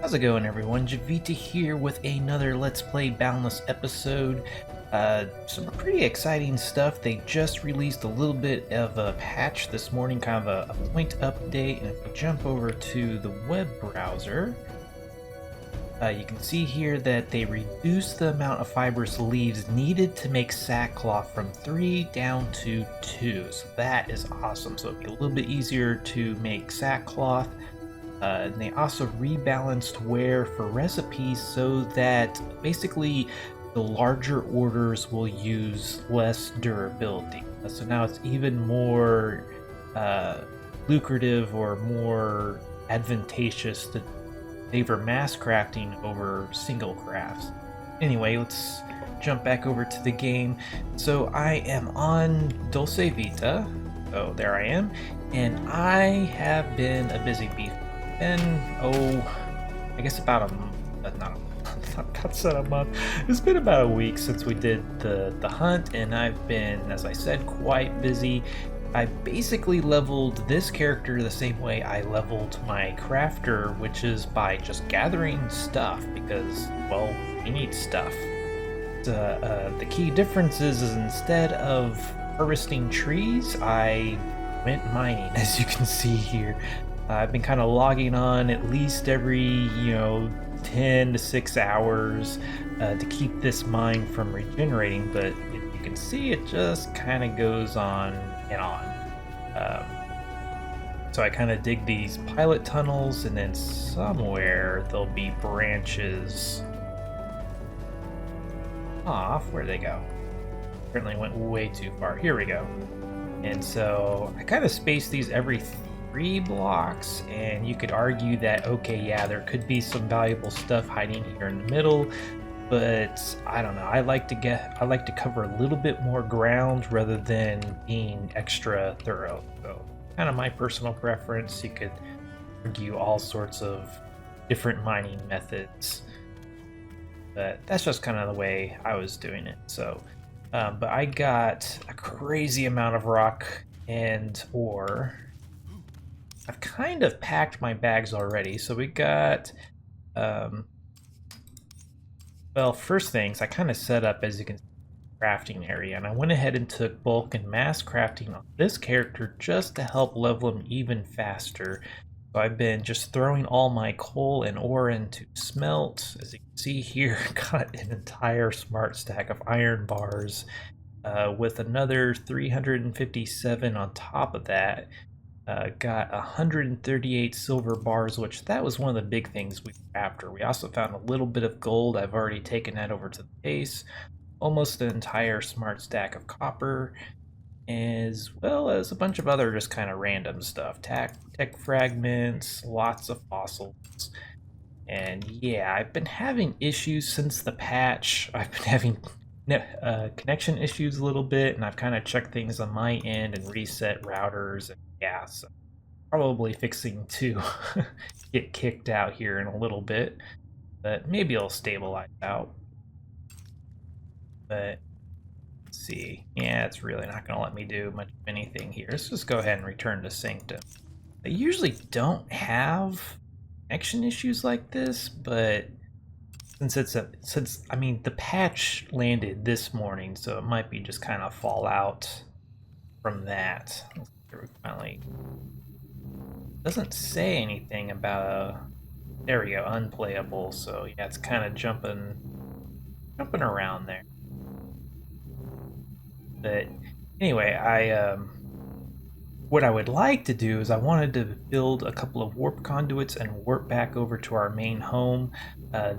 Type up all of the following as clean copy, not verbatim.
How's it going, everyone? Javita here with another Let's Play Boundless episode. Some pretty exciting stuff. They just released a little bit of a patch this morning, kind of a point update. And if we jump over to the web browser, you can see here that they reduced the amount of fibrous leaves needed to make sackcloth from 3 down to 2. So that is awesome. So it'll be a little bit easier to make sackcloth. And they also rebalanced wear for recipes so that basically the larger orders will use less durability. So now it's even more lucrative or more advantageous to favor mass crafting over single crafts. Anyway, let's jump back over to the game. So I am on Dulce Vita. So there I am. And I have been a busy bee. I guess about a month. It's been about a week since we did the hunt, and I've been, as I said, quite busy. I basically leveled this character the same way I leveled my crafter, which is by just gathering stuff, because, well, you need stuff. The key difference is instead of harvesting trees, I went mining, as you can see here. I've been kind of logging on at least every, 10 to 6 hours to keep this mine from regenerating, but if you can see, it just kind of goes on and on. So I kind of dig these pilot tunnels, and then somewhere there'll be branches off. Where'd they go? Apparently went way too far. Here we go. And so I kind of space these every 3 blocks, and you could argue that, okay, yeah, there could be some valuable stuff hiding here in the middle, but I don't know. I like to cover a little bit more ground rather than being extra thorough. So kind of my personal preference. You could argue all sorts of different mining methods, but that's just kind of the way I was doing it. So but I got a crazy amount of rock and ore. I've kind of packed my bags already, so we got, well, first things, I kind of set up, as you can see, crafting area, and I went ahead and took bulk and mass crafting on this character just to help level him even faster. So I've been just throwing all my coal and ore into smelt. As you can see here, got an entire smart stack of iron bars with another 357 on top of that. Got 138 silver bars, which that was one of the big things we were after. We also found a little bit of gold. I've already taken that over to the base. Almost an entire smart stack of copper, as well as a bunch of other just kind of random stuff. Tech fragments, lots of fossils. And yeah, I've been having issues since the patch. I've been having connection issues a little bit, and I've kind of checked things on my end and reset routers. And yeah, so probably fixing to get kicked out here in a little bit, but maybe it'll stabilize out. But let's see. Yeah, it's really not going to let me do much of anything here. Let's just go ahead and return to Sanctum. I usually don't have connection issues like this, but since the patch landed this morning, so it might be just kind of fallout from that. Finally, doesn't say anything about there we go, unplayable. So yeah, it's kind of jumping around there. But anyway, what I would like to do is I wanted to build a couple of warp conduits and warp back over to our main home.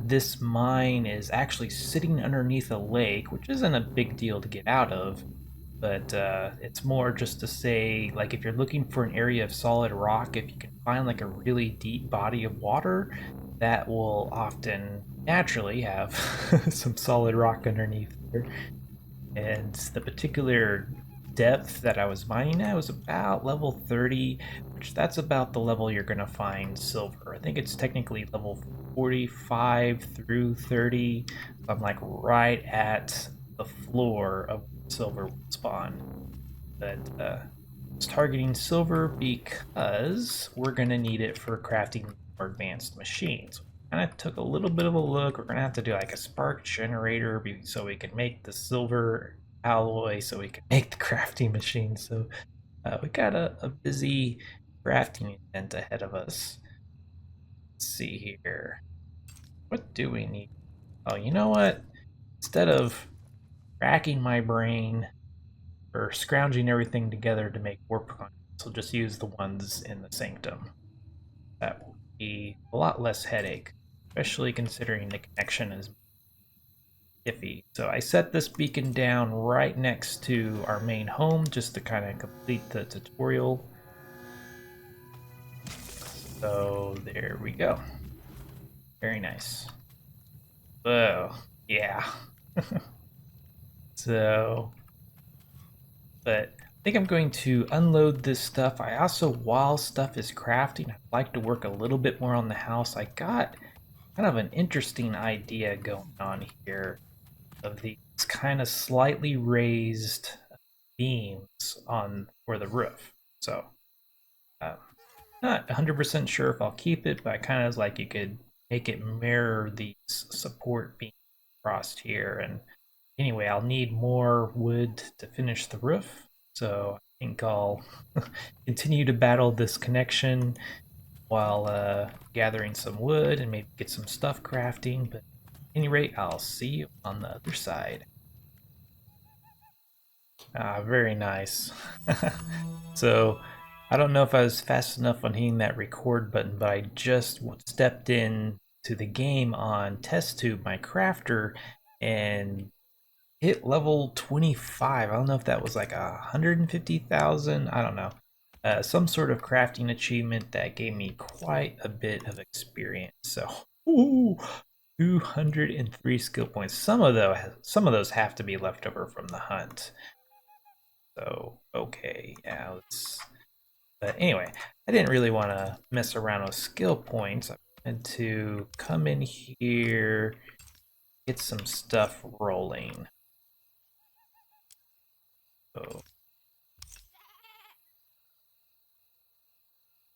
This mine is actually sitting underneath a lake, which isn't a big deal to get out of, but it's more just to say, like, if you're looking for an area of solid rock, if you can find like a really deep body of water, that will often naturally have some solid rock underneath there. And the particular depth that I was mining at was about level 30, which that's about the level you're going to find silver. I think it's technically level 45 through 30. I'm like right at the floor of silver spawn. But It's targeting silver because we're going to need it for crafting more advanced machines. Kind of took a little bit of a look. We're going to have to do like a spark generator so we can make the silver alloy so we can make the crafting machine. So we got a busy crafting event ahead of us. Let's see here. What do we need? Oh, you know what? Instead of racking my brain or scrounging everything together to make warp coins, I'll just use the ones in the sanctum. That will be a lot less headache, especially considering the connection is iffy. So I set this beacon down right next to our main home just to kind of complete the tutorial. So there we go. Very nice. Oh, yeah. So, but I think I'm going to unload this stuff. I also, while stuff is crafting, I'd like to work a little bit more on the house. I got kind of an interesting idea going on here of these kind of slightly raised beams on for the roof. So, not 100% sure if I'll keep it, but I kind of like you could make it mirror these support beams across here. And anyway, I'll need more wood to finish the roof, so I think I'll continue to battle this connection while gathering some wood and maybe get some stuff crafting. But at any rate, I'll see you on the other side. Ah, very nice. So, I don't know if I was fast enough on hitting that record button, but I just stepped in to the game on TestTube, my crafter, and hit level 25. I don't know if that was like 150,000. I don't know. Some sort of crafting achievement that gave me quite a bit of experience. So, ooh, 203 skill points. Some of those have to be left over from the hunt. So, okay, yeah, let's. But anyway, I didn't really want to mess around with skill points. I wanted to come in here, get some stuff rolling. So,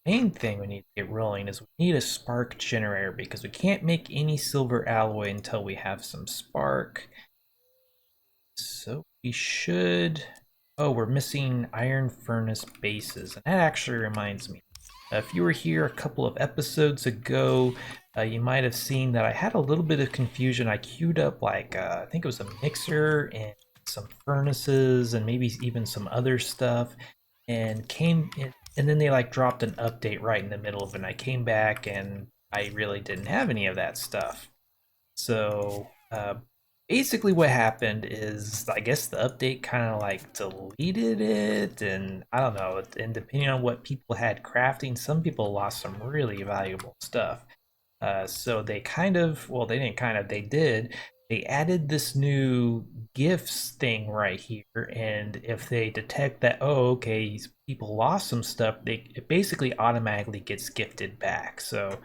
main thing we need to get rolling is we need a spark generator because we can't make any silver alloy until we have some spark. So we should. Oh, we're missing iron furnace bases, and that actually reminds me. If you were here a couple of episodes ago, you might have seen that I had a little bit of confusion. I queued up like I think it was a mixer and some furnaces and maybe even some other stuff, and came in, and then they like dropped an update right in the middle of it. And I came back and I really didn't have any of that stuff. So basically what happened is I guess the update kind of like deleted it, and I don't know, and depending on what people had crafting, some people lost some really valuable stuff. So they kind of, well, they didn't kind of, they did. They added this new gifts thing right here, and if they detect that, oh, okay, people lost some stuff, it basically automatically gets gifted back. So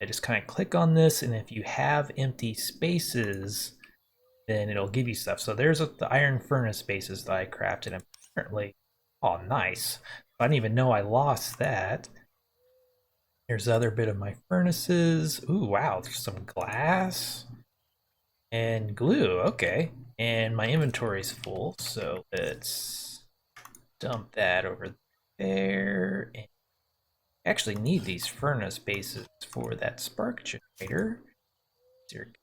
I just kind of click on this, and if you have empty spaces, then it'll give you stuff. So there's the iron furnace spaces that I crafted, and apparently, oh, nice. I didn't even know I lost that. Here's the other bit of my furnaces. Ooh, wow, there's some glass and glue. Okay, and my inventory's full, so let's dump that over there. And I actually need these furnace bases for that spark generator. There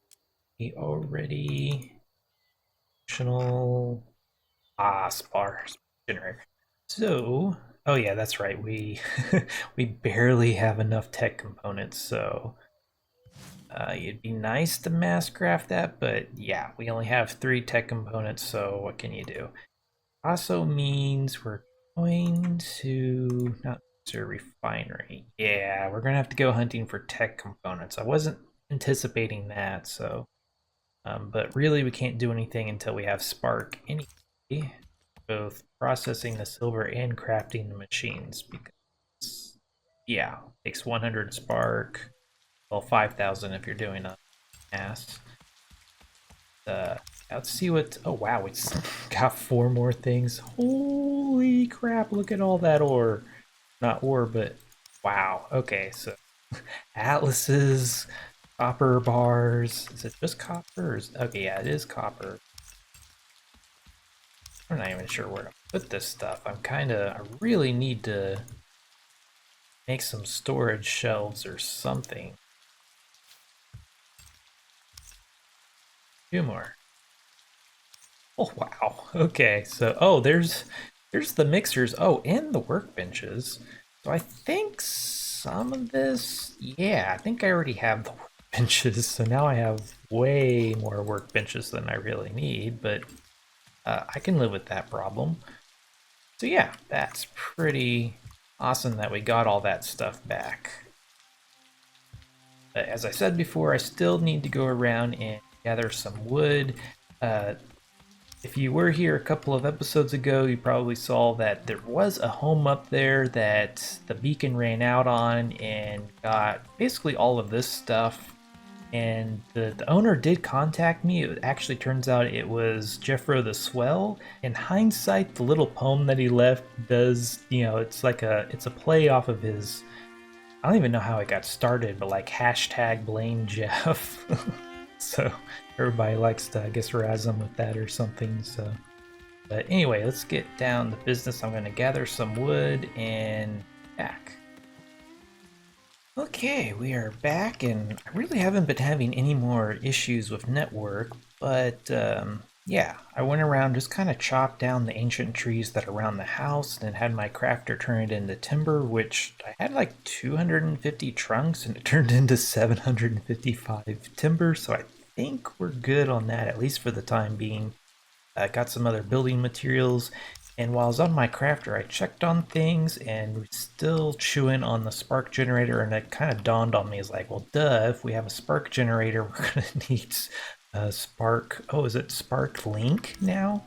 already optional spark generator. So, oh yeah, that's right. We we barely have enough tech components, so it'd be nice to mass craft that, but yeah, we only have 3 tech components, so what can you do? Also means we're going to not to refinery. Yeah, we're gonna have to go hunting for tech components. I wasn't anticipating that, so but really we can't do anything until we have spark anyway, both processing the silver and crafting the machines, because yeah, it takes 100 spark, well 5,000 if you're doing a mass. Let's see what... Oh, wow, it's got 4 more things. Holy crap, look at all that ore. Not ore, but... Wow, okay, so... Atlases, copper bars... Is it just copper? Okay, yeah, it is copper. I'm not even sure where to put this stuff. I really need to make some storage shelves or something. 2 more. Oh wow. Okay, so there's the mixers. Oh, and the workbenches. So I think some of this, yeah, I think I already have the workbenches. So now I have way more workbenches than I really need, but I can live with that problem. So yeah, that's pretty awesome that we got all that stuff back. As I said before, I still need to go around and gather some wood. If you were here a couple of episodes ago, you probably saw that there was a home up there that the beacon ran out on and got basically all of this stuff. And the owner did contact me. It actually turns out it was Jeffro the Swell. In hindsight, the little poem that he left does, it's a play off of his, I don't even know how it got started, but like hashtag blame Jeff. So everybody likes to, I guess, razz him with that or something. So, but anyway, let's get down to business. I'm going to gather some wood and back. Okay, we are back, and I really haven't been having any more issues with network, but yeah, I went around, just kind of chopped down the ancient trees that are around the house, and had my crafter turn it into timber, which I had like 250 trunks, and it turned into 755 timber, so I think we're good on that, at least for the time being. Got some other building materials, and while I was on my crafter, I checked on things, and we're still chewing on the spark generator, and it kind of dawned on me, as like, well, duh, if we have a spark generator, we're going to need spark... Oh, is it spark link now?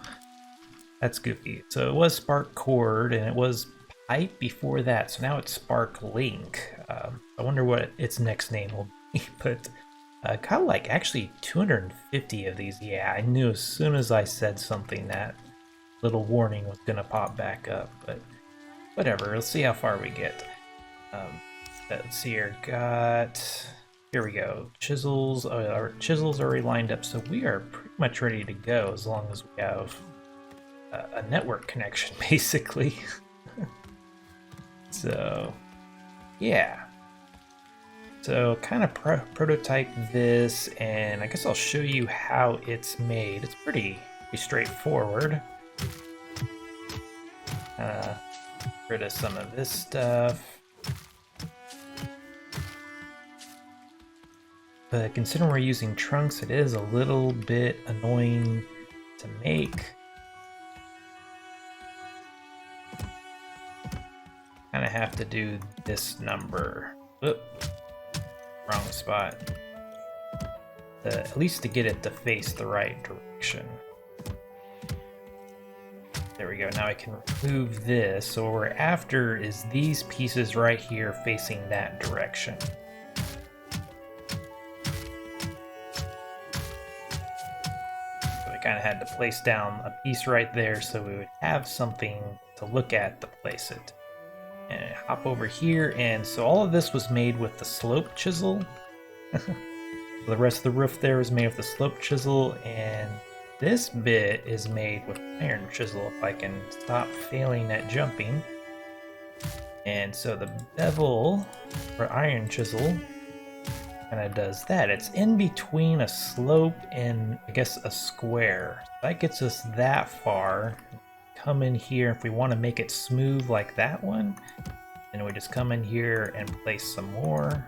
That's goofy. So it was spark cord, and it was pipe before that, so now it's spark link. I wonder what its next name will be, but... kind of like actually 250 of these. Yeah, I knew as soon as I said something that little warning was gonna pop back up, but whatever, let's see how far we get. Let's see here, here we go, chisels. Our chisels are already lined up, so we are pretty much ready to go as long as we have a network connection, basically. So yeah, so kind of prototype this, and I guess I'll show you how it's made. It's pretty straightforward. Rid of some of this stuff. But considering we're using trunks, it is a little bit annoying to make. Kind of have to do this number. Oop. Wrong spot. At least to get it to face the right direction. There we go, now I can remove this. So what we're after is these pieces right here facing that direction. So we kind of had to place down a piece right there so we would have something to look at to place it. And hop over here, and so all of this was made with the slope chisel. The rest of the roof there was made with the slope chisel, and this bit is made with iron chisel, if I can stop failing at jumping. And so the bevel for iron chisel kind of does that. It's in between a slope and, I guess, a square. That gets us that far. Come in here, if we want to make it smooth like that one, then we just come in here and place some more.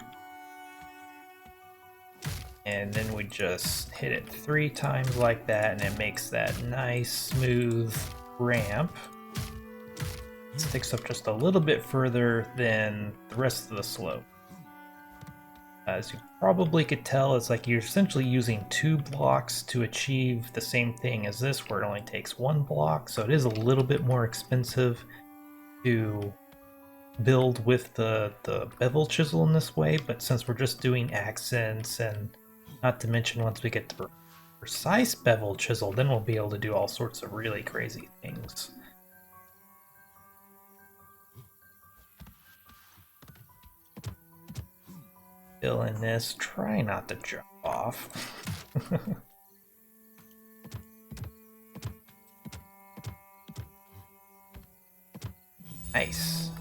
And then we just hit it 3 times like that, and it makes that nice smooth ramp. It sticks up just a little bit further than the rest of the slope. As you probably could tell, it's like you're essentially using 2 blocks to achieve the same thing as this, where it only takes 1 block, so it is a little bit more expensive to build with the bevel chisel in this way, but since we're just doing accents, and not to mention once we get the precise bevel chisel, then we'll be able to do all sorts of really crazy things. Fill in this, try not to jump off. Nice.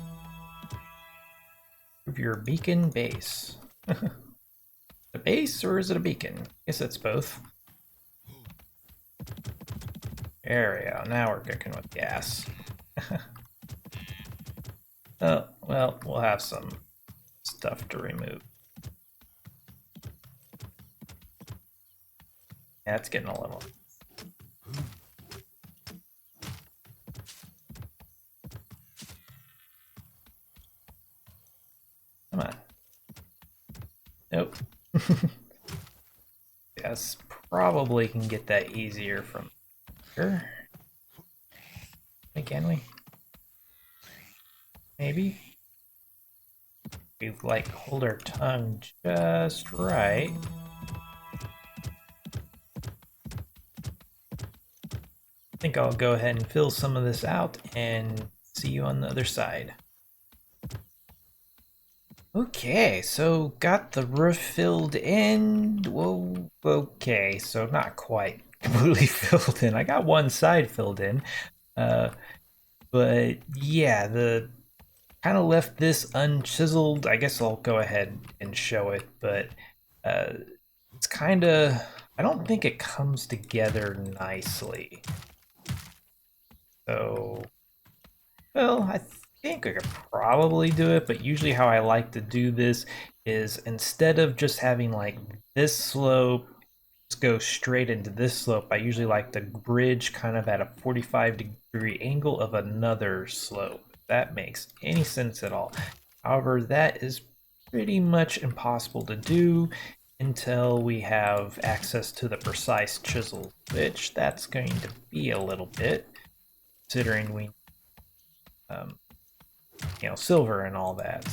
Move your beacon base. A base, or is it a beacon? I guess it's both. There we go. Now we're cooking with gas. Oh, well, we'll have some stuff to remove. Yeah, it's getting a little. Come on. Nope. Yes, probably can get that easier from here. Can we? Maybe? We like hold our tongue just right. I think I'll go ahead and fill some of this out and see you on the other side. Okay, so got the roof filled in. Whoa, okay, so not quite completely filled in. I got one side filled in, but yeah, the kind of left this unchiseled. I guess I'll go ahead and show it, but it's kind of, I don't think it comes together nicely. So, well, I think I could probably do it, but usually how I like to do this is instead of just having like this slope just go straight into this slope, I usually like to bridge kind of at a 45-degree angle of another slope. If that makes any sense at all. However, that is pretty much impossible to do until we have access to the precise chisel, which that's going to be a little bit, considering we you know, silver and all that.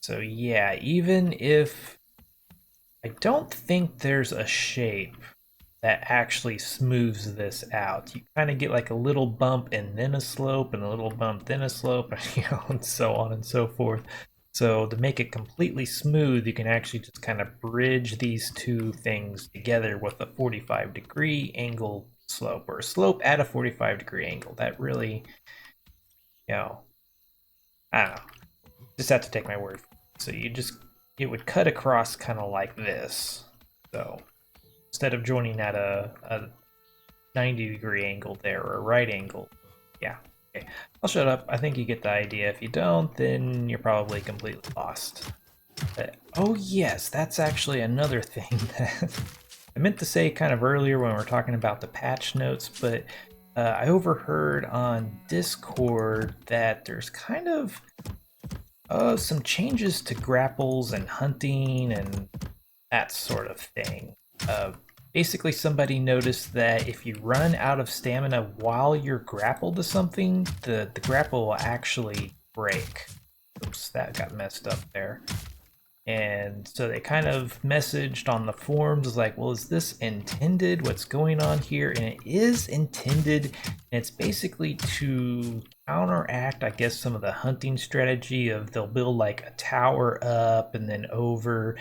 So yeah, even if I don't think there's a shape that actually smooths this out. You kind of get like a little bump and then a slope and a little bump, then a slope, you know, and so on and so forth. So to make it completely smooth, you can actually just kind of bridge these two things together with a 45-degree angle slope, or a slope at a 45-degree angle. That really, you know, I don't know. Just have to take my word for it. So you just, it would cut across kind of like this. So instead of joining at a 90-degree angle there, or a right angle. Yeah, okay. I'll shut up. I think you get the idea. If you don't, then you're probably completely lost. But, oh yes, that's actually another thing that I meant to say kind of earlier when we were talking about the patch notes, but I overheard on Discord that there's kind of some changes to grapples and hunting and that sort of thing. Basically, somebody noticed that if you run out of stamina while you're grappled to something, the grapple will actually break. Oops, that got messed up there. And so they kind of messaged on the forums like, well, is this intended? What's going on here? And it is intended. And it's basically to counteract, I guess, some of the hunting strategy of they'll build like a tower up and then over.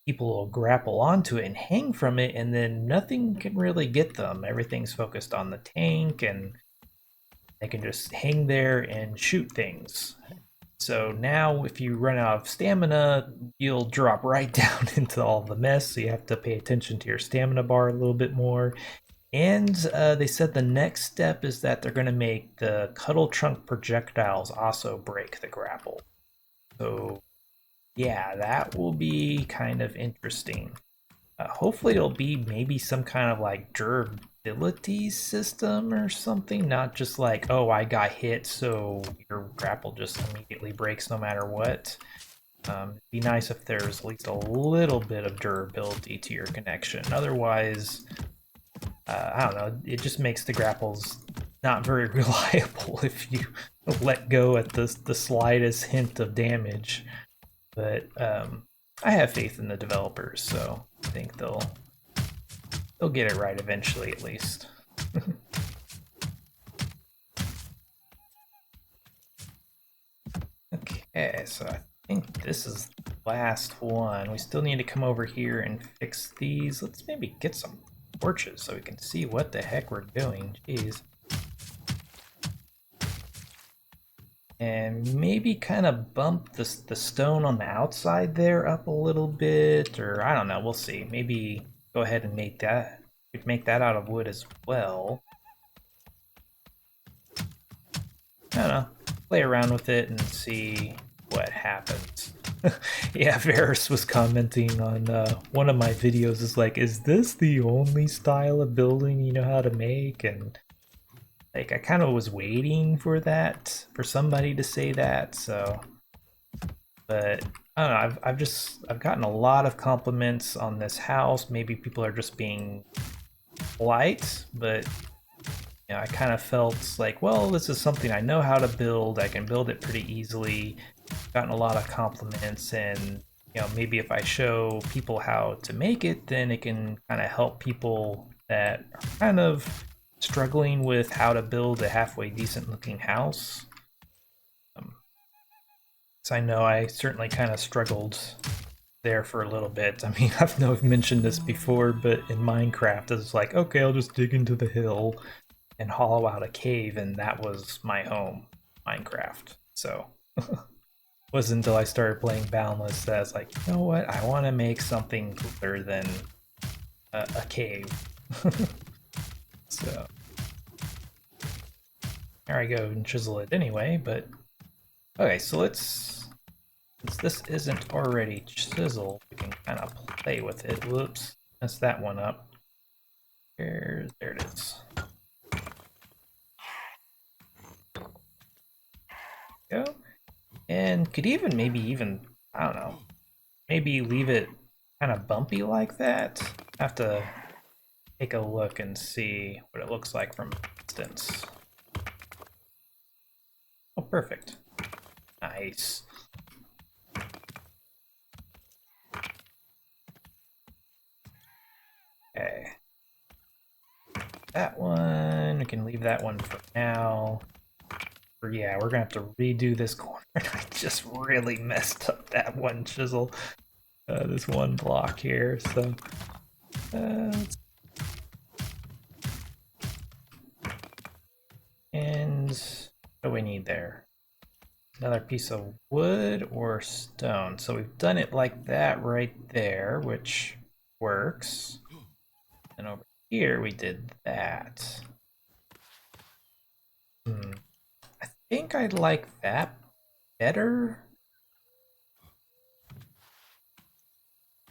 People will grapple onto it and hang from it, and then nothing can really get them. Everything's focused on the tank, and they can just hang there and shoot things. So now if you run out of stamina, you'll drop right down into all the mess, so you have to pay attention to your stamina bar a little bit more. And they said the next step is that they're going to make the Cuddle Trunk projectiles also break the grapple. So yeah, that will be kind of interesting. Hopefully it'll be maybe some kind of like durability system or something, not just like, oh, I got hit, so your grapple just immediately breaks no matter what. It'd be nice if there's at least a little bit of durability to your connection. Otherwise, I don't know, it just makes the grapples not very reliable if you let go at the slightest hint of damage. But I have faith in the developers, so I think they'll get it right eventually, at least. Okay, so I think this is the last one. We still need to come over here and fix these. Let's maybe get some torches so we can see what the heck we're doing. Jeez. And maybe kind of bump the stone on the outside there up a little bit, or I don't know, we'll see. Maybe go ahead and make that out of wood as well. I don't know, play around with it and see what happens. Yeah, Varus was commenting on one of my videos, is like, is this the only style of building you know how to make? And like, I kind of was waiting for that, for somebody to say that, so. But I don't know, I've gotten a lot of compliments on this house. Maybe people are just being polite, but you know, I kind of felt like, well, this is something I know how to build. I can build it pretty easily. Gotten a lot of compliments, and you know, maybe if I show people how to make it, then it can kind of help people that are kind of struggling with how to build a halfway decent looking house. So I know I certainly kind of struggled there for a little bit. I mean, I've mentioned this before, but in Minecraft, it's like, okay, I'll just dig into the hill and hollow out a cave, and that was my home, Minecraft. So it wasn't until I started playing Boundless that I was like, you know what, I want to make something cooler than a cave. So there I go and chisel it anyway, but okay, so since this isn't already chiseled, we can kind of play with it. Whoops, messed that one up. There it is. Go. And could even I don't know, maybe leave it kind of bumpy like that. I have to take a look and see what it looks like from a distance. Oh, perfect. Nice. Okay. That one, we can leave that one for now. Yeah, we're gonna have to redo this corner. I just really messed up that one chisel, this one block here. So, and what do we need there? Another piece of wood or stone. So we've done it like that right there, which works. And over here we did that. I think I'd like that better.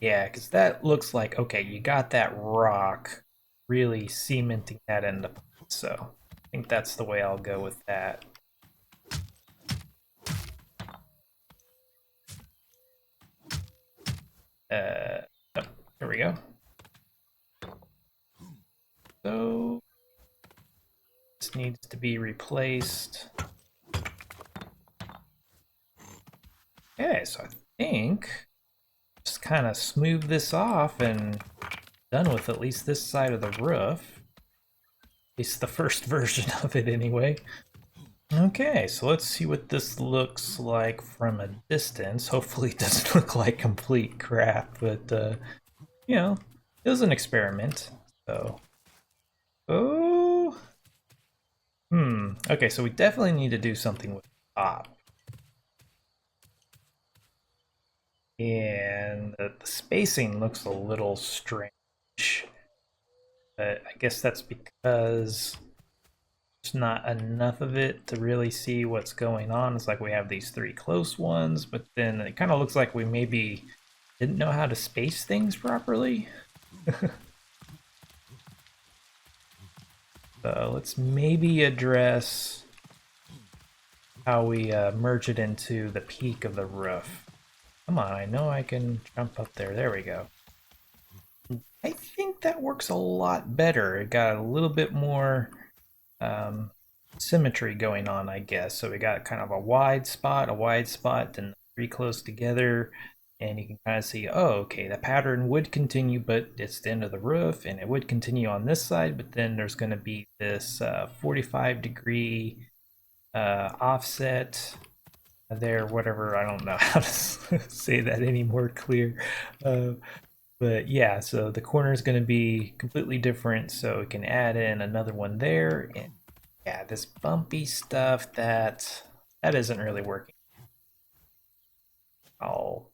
Yeah, because that looks like, okay, you got that rock really cementing that into place. So I think that's the way I'll go with that. Oh, there we go. So this needs to be replaced. Okay, so I think just kind of smooth this off and done with at least this side of the roof. At least the first version of it anyway. Okay, so let's see what this looks like from a distance. Hopefully it doesn't look like complete crap, but you know, it was an experiment. So, okay, so we definitely need to do something with the top. And the spacing looks a little strange. But I guess that's because there's not enough of it to really see what's going on. It's like we have these three close ones, but then it kind of looks like we maybe didn't know how to space things properly. So let's maybe address how we merge it into the peak of the roof. Come on, I know I can jump up there. There we go. I think that works a lot better. It got a little bit more symmetry going on, I guess. So we got kind of a wide spot, then three close together. And you can kind of see, oh, okay, the pattern would continue, but it's the end of the roof, and it would continue on this side, but then there's going to be this 45-degree offset there, whatever. I don't know how to say that any more clear. But yeah, so the corner is going to be completely different, so we can add in another one there. And yeah, this bumpy stuff that isn't really working. I'll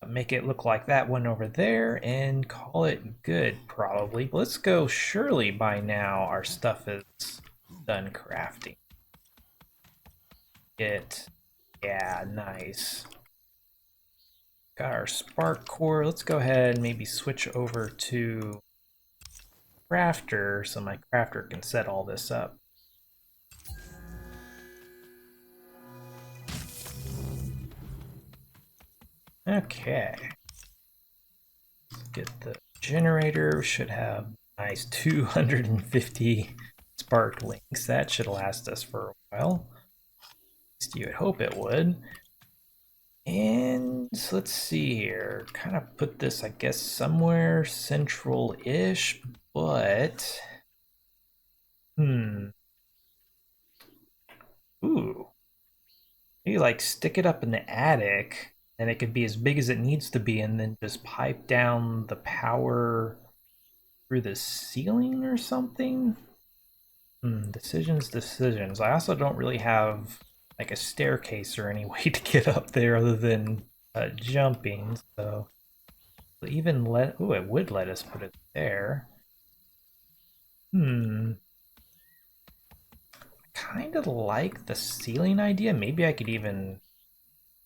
make it look like that one over there and call it good, probably. Let's go. Surely by now our stuff is done crafting. Yeah, nice. Got our spark core. Let's go ahead and maybe switch over to crafter so my crafter can set all this up. Okay. Let's get the generator. We should have nice 250 spark links. That should last us for a while. At least you would hope it would. And let's see here. Kind of put this, I guess, somewhere central-ish, but ooh. Maybe like stick it up in the attic, and it could be as big as it needs to be, and then just pipe down the power through the ceiling or something. Decisions. I also don't really have like a staircase or any way to get up there other than jumping, so even it would let us put it there. I kind of like the ceiling idea. Maybe I could even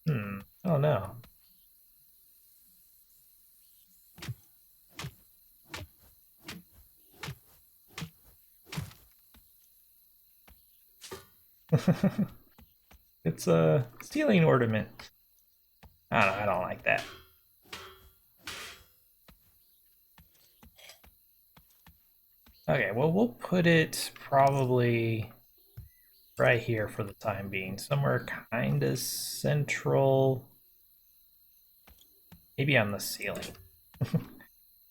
I don't know. It's a ceiling ornament. I don't like that. Okay, well, we'll put it probably right here for the time being. Somewhere kind of central. Maybe on the ceiling.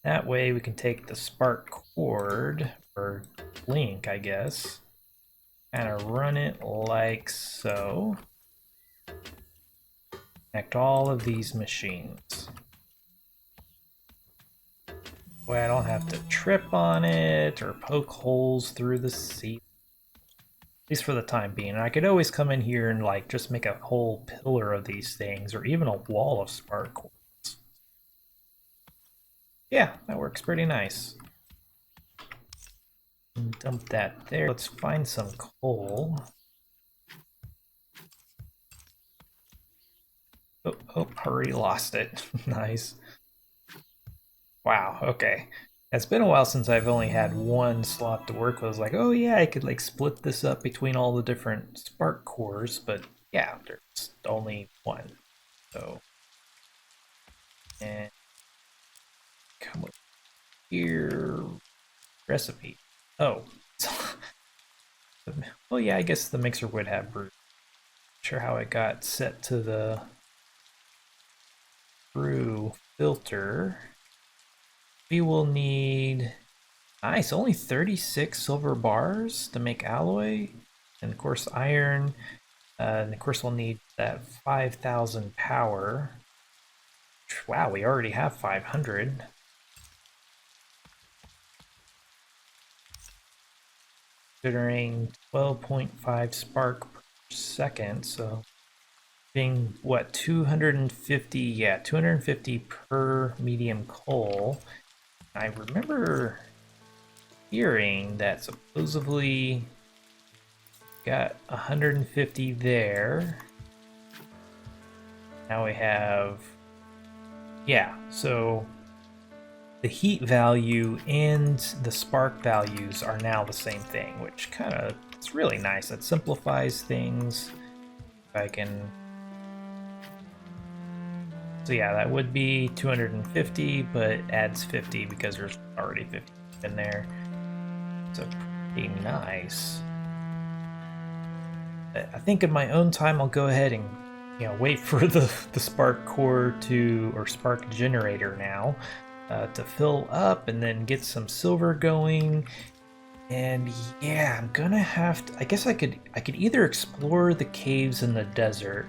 That way we can take the spark cord, or link, I guess, kind of run it like so. Connect all of these machines. Boy, I don't have to trip on it or poke holes through the seat. At least for the time being. And I could always come in here and like just make a whole pillar of these things, or even a wall of spark cords. Yeah, that works pretty nice. Dump that there. Let's find some coal. Oh, hurry, lost it. Nice. Wow, okay. It's been a while since I've only had one slot to work with. I was like, oh yeah, I could like split this up between all the different spark cores, but yeah, there's only one. So, and come over here, recipe. Oh, well, yeah, I guess the mixer would have brew. Not sure how it got set to the brew filter. We will need, nice, only 36 silver bars to make alloy, and of course iron, and of course we'll need that 5,000 power. Wow, we already have 500. Considering 12.5 spark per second, so being what, 250, yeah, 250 per medium coal. I remember hearing that supposedly got 150 there. Now we have, yeah, so the heat value and the spark values are now the same thing, which kind of, it's really nice. It simplifies things. If I can, so yeah, that would be 250, but adds 50 because there's already 50 in there. So pretty nice. I think in my own time, I'll go ahead and wait for the spark core to, or spark generator now, to fill up and then get some silver going. And yeah, I'm gonna have to, I guess I could either explore the caves in the desert,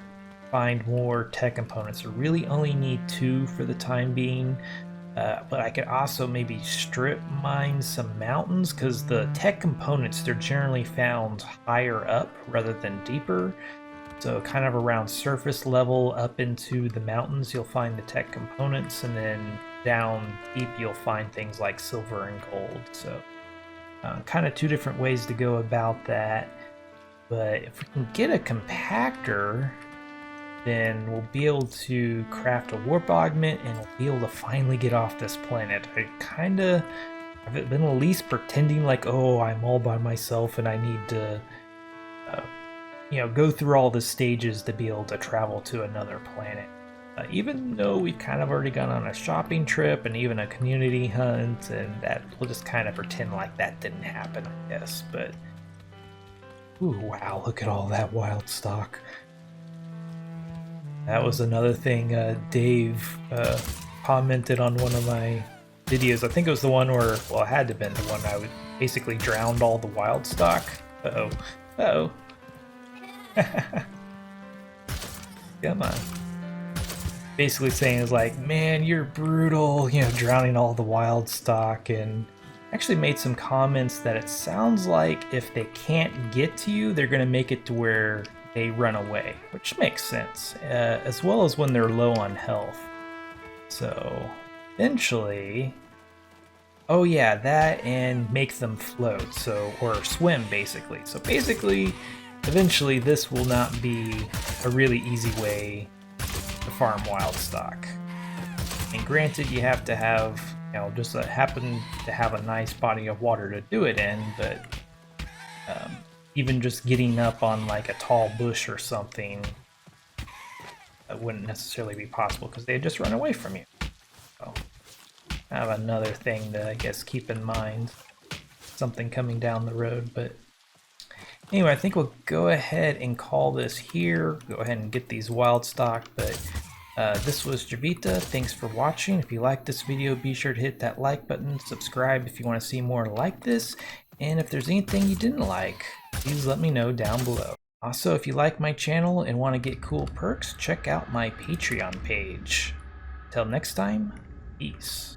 find more tech components. I really only need 2 for the time being. But I could also maybe strip mine some mountains, because the tech components, they're generally found higher up rather than deeper. So kind of around surface level up into the mountains, you'll find the tech components, and then down deep, you'll find things like silver and gold. So kind of 2 different ways to go about that. But if we can get a compactor, then we'll be able to craft a warp augment, and we'll be able to finally get off this planet. I've been at least pretending like, oh, I'm all by myself and I need to, go through all the stages to be able to travel to another planet. Even though we've kind of already gone on a shopping trip and even a community hunt, and that we'll just kind of pretend like that didn't happen, I guess. But, ooh, wow, look at all that wild stock. That was another thing Dave commented on one of my videos. I think it was the one where, well, it had to have been the one I would basically drowned all the wild stock. Uh-oh. Uh-oh. Come on. Basically saying is like, man, you're brutal, drowning all the wild stock, and actually made some comments that it sounds like if they can't get to you, they're going to make it to where they run away, which makes sense, as well as when they're low on health. So eventually, oh yeah, that, and make them float, so, or swim basically. So basically, eventually this will not be a really easy way to farm wild stock. And granted, you have to have, just happen to have a nice body of water to do it in, but even just getting up on like a tall bush or something, that wouldn't necessarily be possible because they'd just run away from you. So I have another thing to, I guess, keep in mind. Something coming down the road, but anyway, I think we'll go ahead and call this here. Go ahead and get these wild stock, but this was Javita. Thanks for watching. If you liked this video, be sure to hit that like button, subscribe if you want to see more like this, and if there's anything you didn't like, please let me know down below. Also, if you like my channel and want to get cool perks, check out my Patreon page. Till next time, peace.